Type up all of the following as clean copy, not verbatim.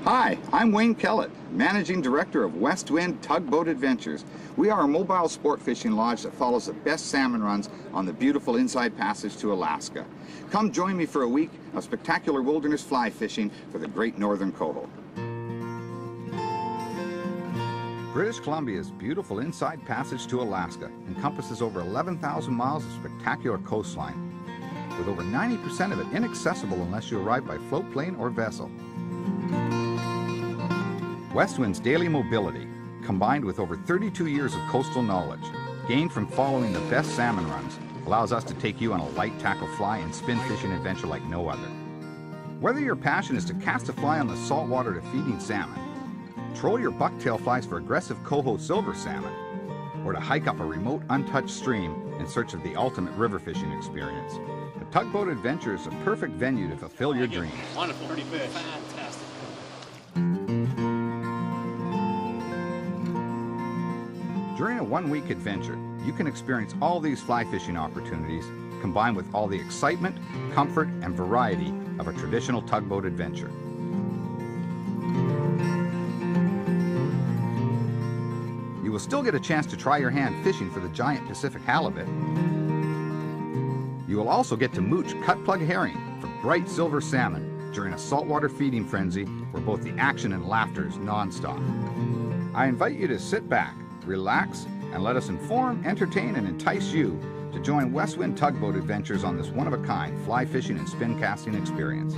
Hi, I'm Wayne Kellett, Managing Director of Westwind Tugboat Adventures. We are a mobile sport fishing lodge that follows the best salmon runs on the beautiful Inside Passage to Alaska. Come join me for a week of spectacular wilderness fly fishing for the Great Northern Coho. British Columbia's beautiful Inside Passage to Alaska encompasses over 11,000 miles of spectacular coastline, with over 90% of it inaccessible unless you arrive by float plane or vessel. Westwind's daily mobility, combined with over 32 years of coastal knowledge, gained from following the best salmon runs, allows us to take you on a light tackle fly and spin fishing adventure like no other. Whether your passion is to cast a fly on the saltwater to feeding salmon, troll your bucktail flies for aggressive coho silver salmon, or to hike up a remote, untouched stream in search of the ultimate river fishing experience, the Tugboat Adventure is a perfect venue to fulfill your dreams. Wonderful. Pretty fish. Fantastic. During a one-week adventure, you can experience all these fly fishing opportunities combined with all the excitement, comfort, and variety of a traditional tugboat adventure. You will still get a chance to try your hand fishing for the giant Pacific halibut. You will also get to mooch cut-plug herring for bright silver salmon during a saltwater feeding frenzy where both the action and laughter is non-stop. I invite you to sit back, relax, and let us inform, entertain, and entice you to join Westwind Tugboat Adventures on this one-of-a-kind fly fishing and spin casting experience.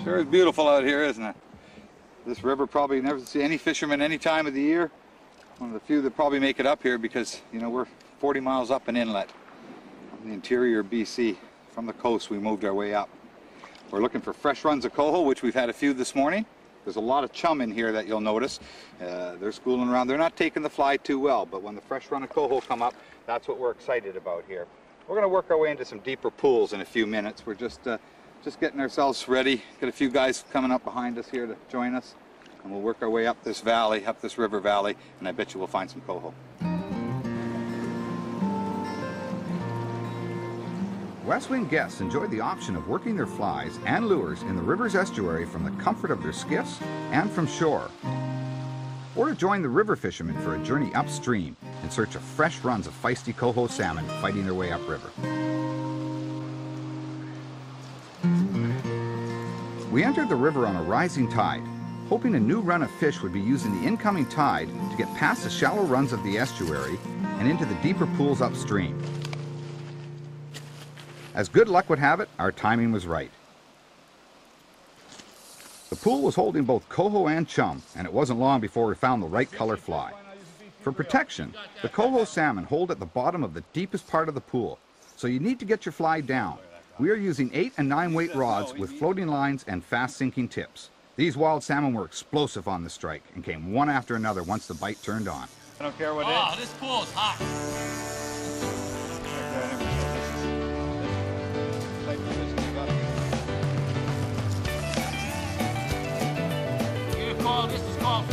Sure is beautiful out here, isn't it? This river probably never see any fishermen any time of the year. One of the few that probably make it up here because, you know, we're 40 miles up an inlet in the interior of BC. From the coast, we moved our way up. We're looking for fresh runs of coho, which we've had a few this morning. There's a lot of chum in here that you'll notice. They're schooling around. They're not taking the fly too well, but when the fresh run of coho come up, that's what we're excited about here. We're going to work our way into some deeper pools in a few minutes. We're just getting ourselves ready. Got a few guys coming up behind us here to join us, and we'll work our way up this valley, up this river valley, and I bet you we'll find some coho. Westwind guests enjoy the option of working their flies and lures in the river's estuary from the comfort of their skiffs and from shore, or to join the river fishermen for a journey upstream in search of fresh runs of feisty coho salmon fighting their way upriver. We entered the river on a rising tide, hoping a new run of fish would be using the incoming tide to get past the shallow runs of the estuary and into the deeper pools upstream. As good luck would have it, our timing was right. The pool was holding both coho and chum, and it wasn't long before we found the right color fly. For protection, the coho salmon hold at the bottom of the deepest part of the pool, so you need to get your fly down. We are using 8 and 9 weight rods with floating lines and fast sinking tips. These wild salmon were explosive on the strike and came one after another once the bite turned on. I don't care what it is. Oh, this pool is hot. This is called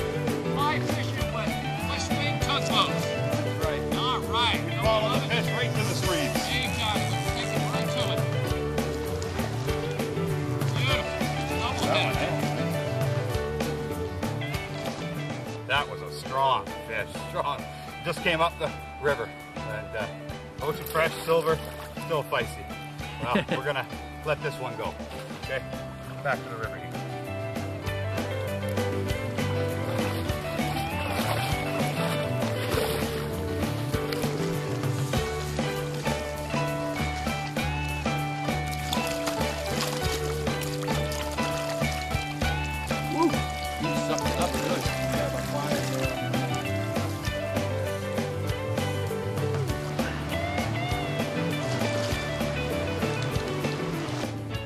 fly fishing with Westwind Tugboats. That's right. All right. Follow the fish right to the streams. There you go. Take it right to it. Beautiful. That was a strong fish. Strong. Just came up the river. And ocean fresh, silver, still feisty. Well, we're going to let this one go. Okay? Back to the river here.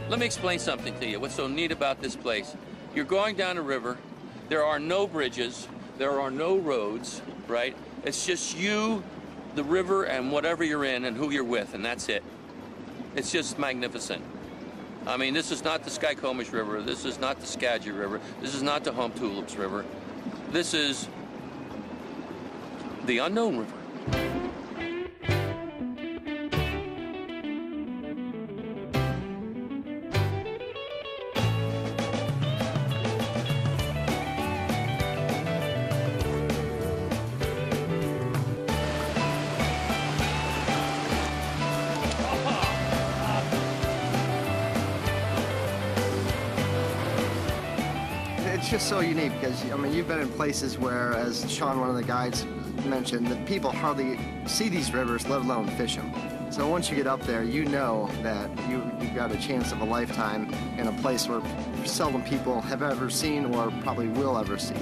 Let me explain something to you. What's so neat about this place? You're going down a river. There are no bridges. There are no roads, right? It's just you, the river, and whatever you're in and who you're with, and that's it. It's just magnificent. I mean, this is not the Skykomish River. This is not the Skagit River. This is not the Home Tulips River. This is the unknown river. It's just so unique because, I mean, you've been in places where, as Sean, one of the guides, mentioned, that people hardly see these rivers, let alone fish them. So once you get up there, you know that you've got a chance of a lifetime in a place where seldom people have ever seen or probably will ever see.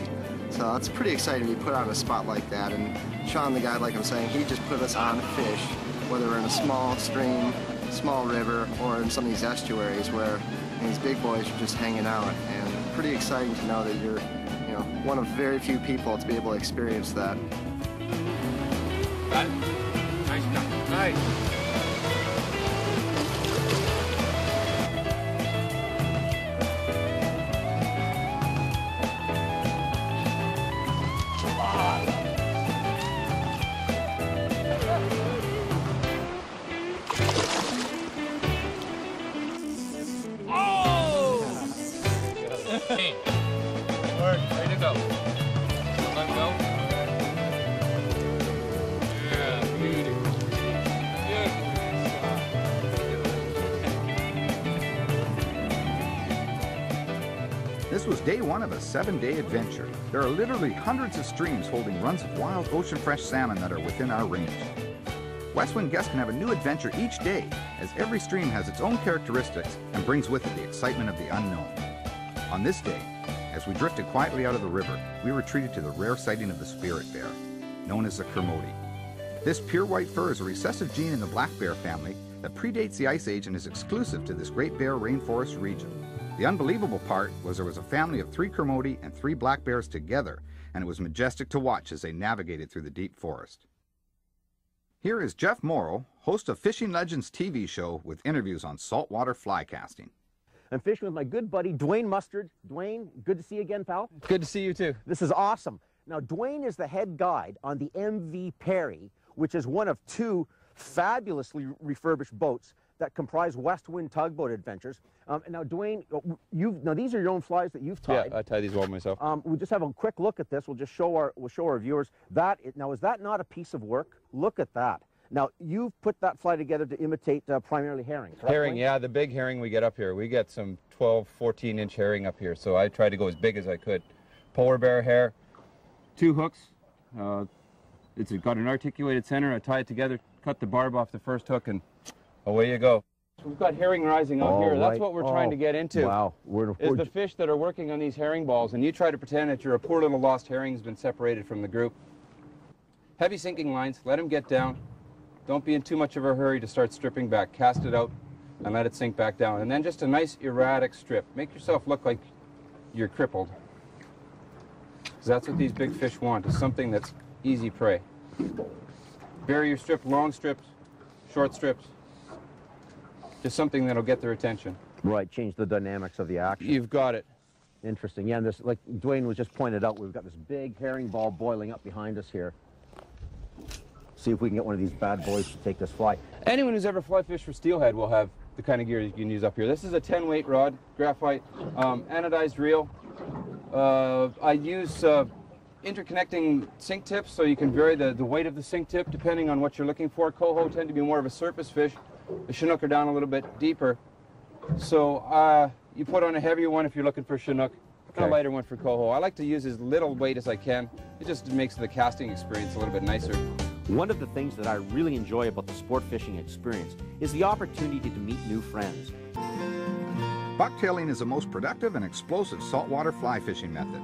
So it's pretty exciting to be put on a spot like that. And Sean, the guide, like I'm saying, he just put us on fish, whether we're in a small stream, small river, or in some of these estuaries where these big boys are just hanging out. And pretty exciting to know that you're, you know, one of very few people to be able to experience that. Got it? Nice job. Nice. Ready to go. Let go. Yeah, beauty. This was day one of a 7-day adventure. There are literally hundreds of streams holding runs of wild ocean fresh salmon that are within our range. Westwind guests can have a new adventure each day, as every stream has its own characteristics and brings with it the excitement of the unknown. On this day, as we drifted quietly out of the river, we were treated to the rare sighting of the spirit bear, known as the kermode. This pure white fur is a recessive gene in the black bear family that predates the Ice Age and is exclusive to this Great Bear Rainforest region. The unbelievable part was there was a family of 3 kermode and 3 black bears together, and it was majestic to watch as they navigated through the deep forest. Here is Jeff Morrow, host of Fishing Legends TV show with interviews on saltwater fly casting. I'm fishing with my good buddy, Dwayne Mustard. Dwayne, good to see you again, pal. Good to see you too. This is awesome. Now, Dwayne is the head guide on the MV Perry, which is one of 2 fabulously refurbished boats that comprise Westwind Tugboat Adventures. And now, Dwayne, now these are your own flies that you've tied. Yeah, I tie these all myself. We'll just have a quick look at this. We'll just show our viewers that. Now, is that not a piece of work? Look at that. Now, you've put that fly together to imitate primarily herring, correct? Herring, yeah, the big herring we get up here. We get some 12, 14-inch herring up here, so I tried to go as big as I could. Polar bear hair, 2 hooks. It's got an articulated center. I tie it together, cut the barb off the first hook, and away you go. We've got herring rising out here. That's what we're trying to get into. Wow. Is the fish that are working on these herring balls, and you try to pretend that you're a poor little lost herring who's been separated from the group. Heavy sinking lines, let them get down. Don't be in too much of a hurry to start stripping back. Cast it out and let it sink back down. And then just a nice erratic strip. Make yourself look like you're crippled. Because that's what these big fish want, is something that's easy prey. Vary your strip, long strips, short strips. Just something that'll get their attention. Right, change the dynamics of the action. You've got it. Interesting. Yeah, and this, like Dwayne was just pointed out, we've got this big herring ball boiling up behind us here. See if we can get one of these bad boys to take this fly. Anyone who's ever fly fished for steelhead will have the kind of gear you can use up here. This is a 10-weight rod, graphite, anodized reel. I use interconnecting sink tips so you can vary the weight of the sink tip depending on what you're looking for. Coho tend to be more of a surface fish. The Chinook are down a little bit deeper. So you put on a heavier one if you're looking for Chinook, and a lighter one for Coho. I like to use as little weight as I can. It just makes the casting experience a little bit nicer. One of the things that I really enjoy about the sport fishing experience is the opportunity to meet new friends. Bucktailing is the most productive and explosive saltwater fly fishing method.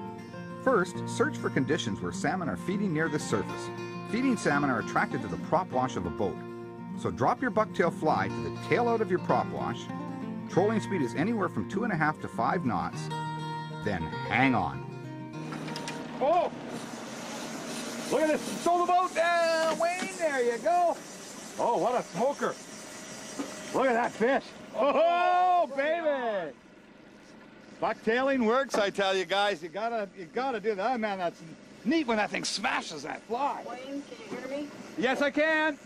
First, search for conditions where salmon are feeding near the surface. Feeding salmon are attracted to the prop wash of a boat. So drop your bucktail fly to the tail out of your prop wash. Trolling speed is anywhere from 2.5 to 5 knots. Then hang on. Oh! Look at this. Throw the boat down, Wayne. There you go. Oh, what a smoker. Look at that fish. Oh, baby. Bucktailing works, I tell you guys. You gotta do that. Man, neat when that thing smashes that fly. Wayne, can you hear me? Yes, I can.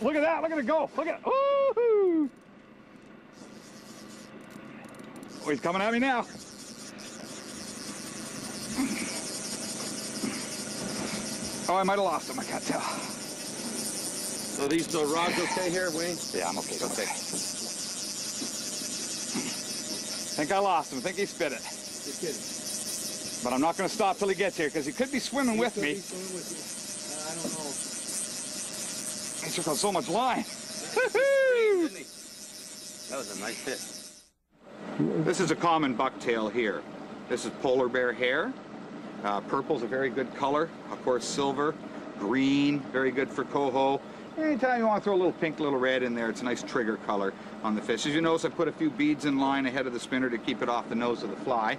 Look at that. Look at it go. Look at it. Woo-hoo. Oh, he's coming at me now. Oh, I might have lost him. I can't tell. So these rods okay here, Wayne? Yeah, I'm okay. Okay. I think I lost him. I think he spit it. You're kidding. But I'm not going to stop till he gets here because he could be swimming with me. I don't know. He took on so much line. That was a nice fish. This is a common bucktail here. This is polar bear hair. Purple's a very good color. Of course, silver, green, very good for coho. Anytime you want to throw a little pink, little red in there, it's a nice trigger color on the fish. As you notice, I put a few beads in line ahead of the spinner to keep it off the nose of the fly.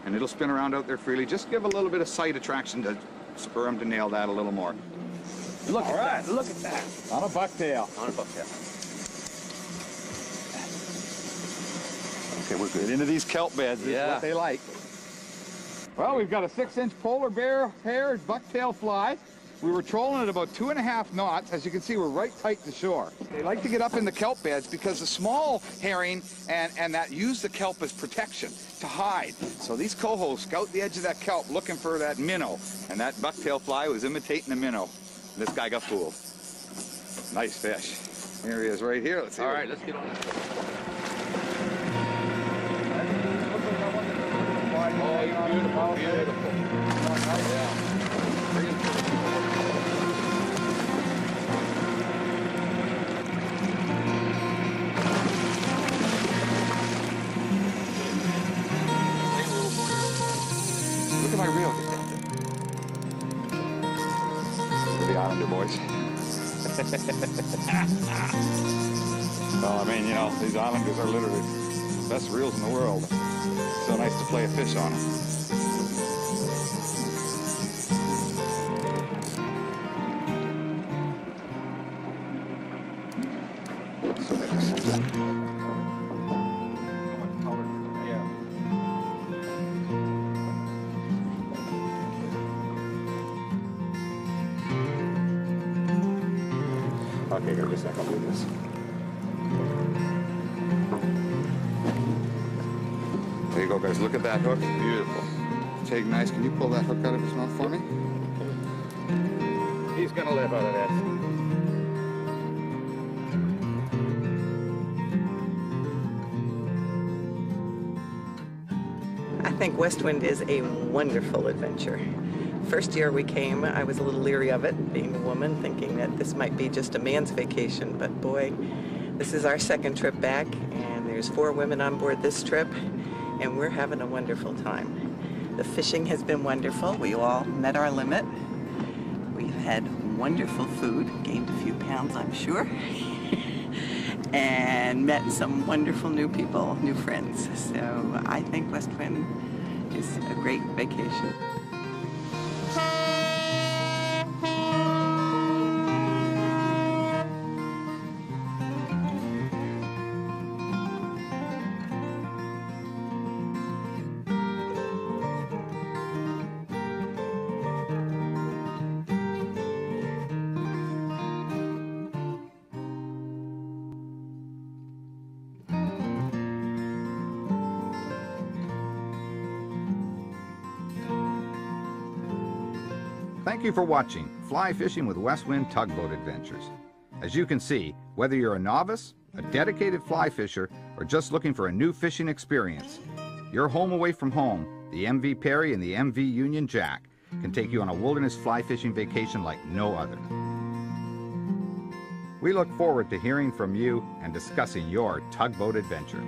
And it'll spin around out there freely. Just give a little bit of sight attraction to spur them to nail that a little more. Look All right, look at that. On a bucktail. On a bucktail. Okay, we're good. Into these kelp beds. This is what they like. Well, we've got a 6-inch polar bear hair bucktail fly. We were trolling at about 2.5 knots. As you can see, we're right tight to shore. They like to get up in the kelp beds because the small herring and that use the kelp as protection to hide. So these cohos scout the edge of that kelp looking for that minnow. And that bucktail fly was imitating the minnow. This guy got fooled. Nice fish. Here he is right here. Let's see. All right, let's get on this. Oh, beautiful, beautiful. Yeah. Bring it to Look at my reel. We're the Islander boys. Well, I mean, you know, these Islanders are literally the best reels in the world. So nice to play a fish on them. Okay, here, just a second, I'll do this. There you go, guys. Look at that hook. Beautiful. Take nice. Can you pull that hook out of his mouth for me? He's gonna live out of this. I think Westwind is a wonderful adventure. First year we came, I was a little leery of it, being a woman, thinking that this might be just a man's vacation, but boy, this is our second trip back, and there's 4 women on board this trip, and we're having a wonderful time. The fishing has been wonderful. We all met our limit. We've had wonderful food, gained a few pounds, I'm sure, and met some wonderful new people, new friends. So I think Westwind is a great vacation. Thank you for watching Fly Fishing with Westwind Tugboat Adventures. As you can see, whether you're a novice, a dedicated fly fisher, or just looking for a new fishing experience, your home away from home, the MV Perry and the MV Union Jack, can take you on a wilderness fly fishing vacation like no other. We look forward to hearing from you and discussing your tugboat adventure.